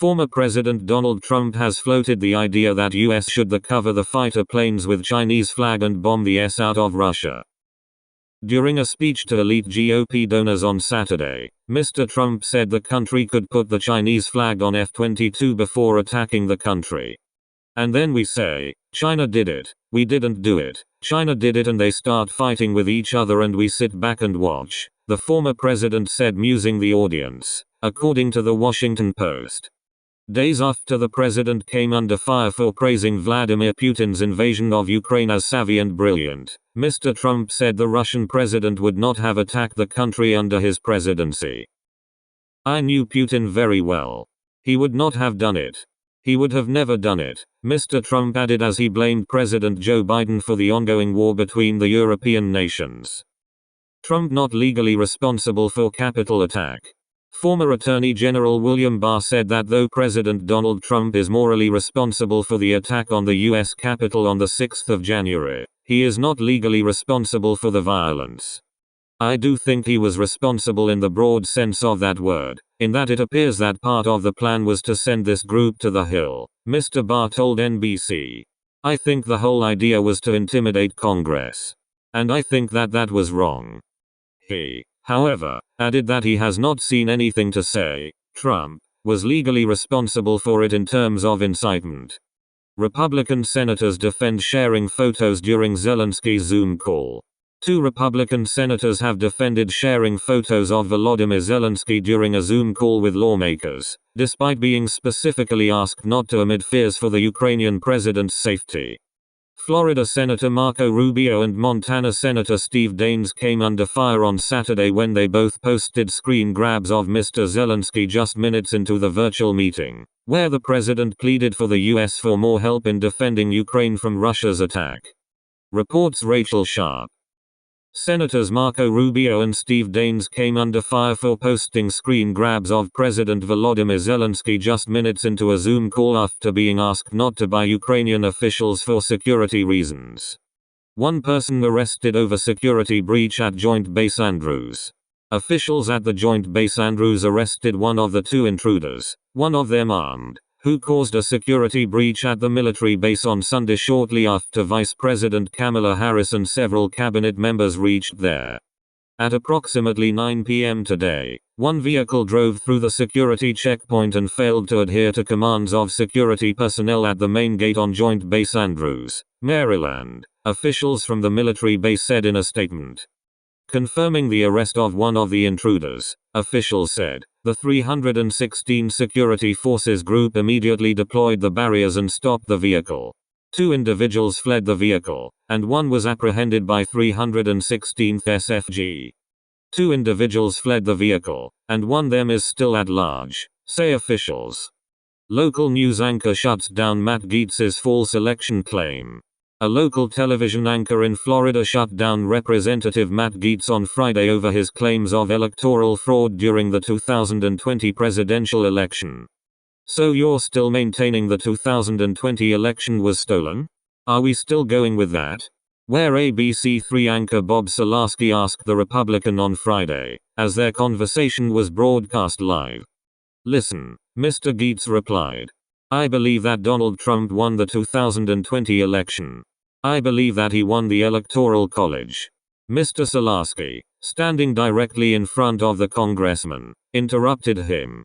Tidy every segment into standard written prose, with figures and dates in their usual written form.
Former President Donald Trump has floated the idea that US should cover the fighter planes with Chinese flag and bomb the S out of Russia. During a speech to elite GOP donors on Saturday, Mr. Trump said the country could put the Chinese flag on F-22 before attacking the country. And then we say, China did it, we didn't do it, China did it and they start fighting with each other and we sit back and watch, the former president said, musing the audience, according to the Washington Post. Days after the president came under fire for praising Vladimir Putin's invasion of Ukraine as savvy and brilliant, Mr. Trump said the Russian president would not have attacked the country under his presidency. I knew Putin very well. He would not have done it. He would have never done it, Mr. Trump added as he blamed President Joe Biden for the ongoing war between the European nations. Trump not legally responsible for Capitol attack. Former Attorney General William Barr said that though President Donald Trump is morally responsible for the attack on the U.S. Capitol on the 6th of January, he is not legally responsible for the violence. I do think he was responsible in the broad sense of that word, in that it appears that part of the plan was to send this group to the Hill, Mr. Barr told NBC. I think the whole idea was to intimidate Congress. And I think that that was wrong. He, however, added that he has not seen anything to say Trump was legally responsible for it in terms of incitement. Republican senators defend sharing photos during Zelensky's Zoom call. 2 Republican senators have defended sharing photos of Volodymyr Zelensky during a Zoom call with lawmakers, despite being specifically asked not to amid fears for the Ukrainian president's safety. Florida Senator Marco Rubio and Montana Senator Steve Daines came under fire on Saturday when they both posted screen grabs of Mr. Zelensky just minutes into the virtual meeting, where the president pleaded for the U.S. for more help in defending Ukraine from Russia's attack. Reports Rachel Sharp. Senators Marco Rubio and Steve Daines came under fire for posting screen grabs of President Volodymyr Zelensky just minutes into a Zoom call after being asked not to by Ukrainian officials for security reasons. One person arrested over security breach at Joint Base Andrews. Officials at the Joint Base Andrews arrested one of the 2 intruders, one of them armed, who caused a security breach at the military base on Sunday shortly after Vice President Kamala Harris and several cabinet members reached there. At approximately 9 p.m. today, one vehicle drove through the security checkpoint and failed to adhere to commands of security personnel at the main gate on Joint Base Andrews, Maryland, officials from the military base said in a statement. Confirming the arrest of one of the intruders, officials said, the 316 Security Forces group immediately deployed the barriers and stopped the vehicle. 2 individuals fled the vehicle, and one was apprehended by 316th SFG. 2 individuals fled the vehicle, and one of them is still at large, say officials. Local news anchor shuts down Matt Gaetz's false election claim. A local television anchor in Florida shut down Representative Matt Gaetz on Friday over his claims of electoral fraud during the 2020 presidential election. So you're still maintaining the 2020 election was stolen? Are we still going with that? Where ABC3 anchor Bob Salasky asked the Republican on Friday, as their conversation was broadcast live. Listen, Mr. Gaetz replied. I believe that Donald Trump won the 2020 election. I believe that he won the Electoral College. Mr. Salasky, standing directly in front of the congressman, interrupted him.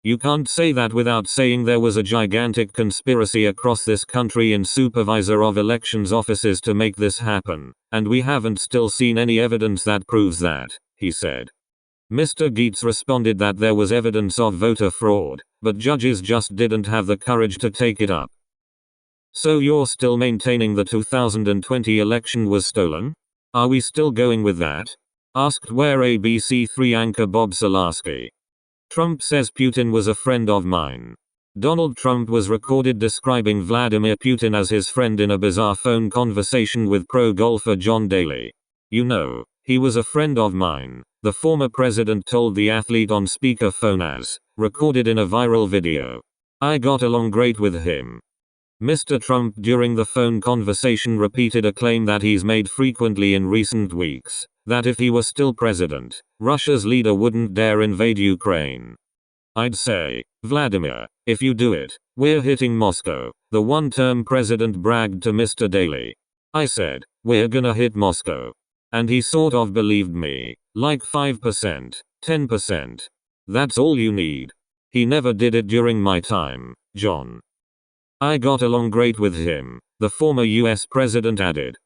You can't say that without saying there was a gigantic conspiracy across this country in supervisor of elections offices to make this happen, and we haven't still seen any evidence that proves that, he said. Mr. Gaetz responded that there was evidence of voter fraud, but judges just didn't have the courage to take it up. So you're still maintaining the 2020 election was stolen? Are we still going with that? Asked Where ABC3 anchor Bob Salasky. Trump says Putin was a friend of mine. Donald Trump was recorded describing Vladimir Putin as his friend in a bizarre phone conversation with pro golfer John Daly. You know, he was a friend of mine, the former president told the athlete on speakerphone as recorded in a viral video. I got along great with him. Mr. Trump during the phone conversation repeated a claim that he's made frequently in recent weeks, that if he were still president, Russia's leader wouldn't dare invade Ukraine. I'd say, Vladimir, if you do it, we're hitting Moscow, the one-term president bragged to Mr. Daly. I said, we're gonna hit Moscow. And he sort of believed me, like 5%, 10%. That's all you need. He never did it during my time, John. I got along great with him, the former US president added.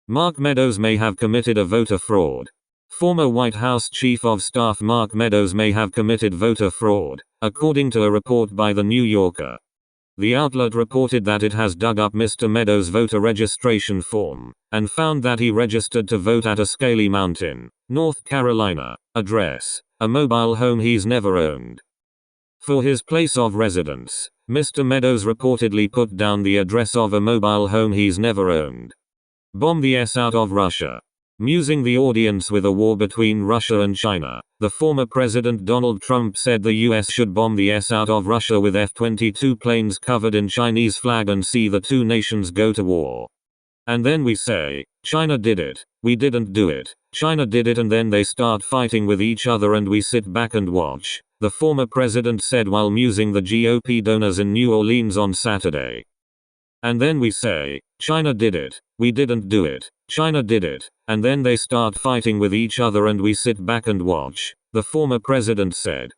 Mark Meadows may have committed a voter fraud. Former White House Chief of Staff Mark Meadows may have committed voter fraud, according to a report by The New Yorker. The outlet reported that it has dug up Mr. Meadows' voter registration form, and found that he registered to vote at a Scaly Mountain, North Carolina, address, a mobile home he's never owned. For his place of residence, Mr. Meadows reportedly put down the address of a mobile home he's never owned. Bomb the S out of Russia. Musing the audience with a war between Russia and China, the former President Donald Trump said the US should bomb the S out of Russia with F-22 planes covered in Chinese flag and see the two nations go to war. And then we say, China did it, we didn't do it, China did it, and then they start fighting with each other and we sit back and watch, the former president said while musing the GOP donors in New Orleans on Saturday. And then we say, China did it, we didn't do it, China did it, and then they start fighting with each other and we sit back and watch, the former president said.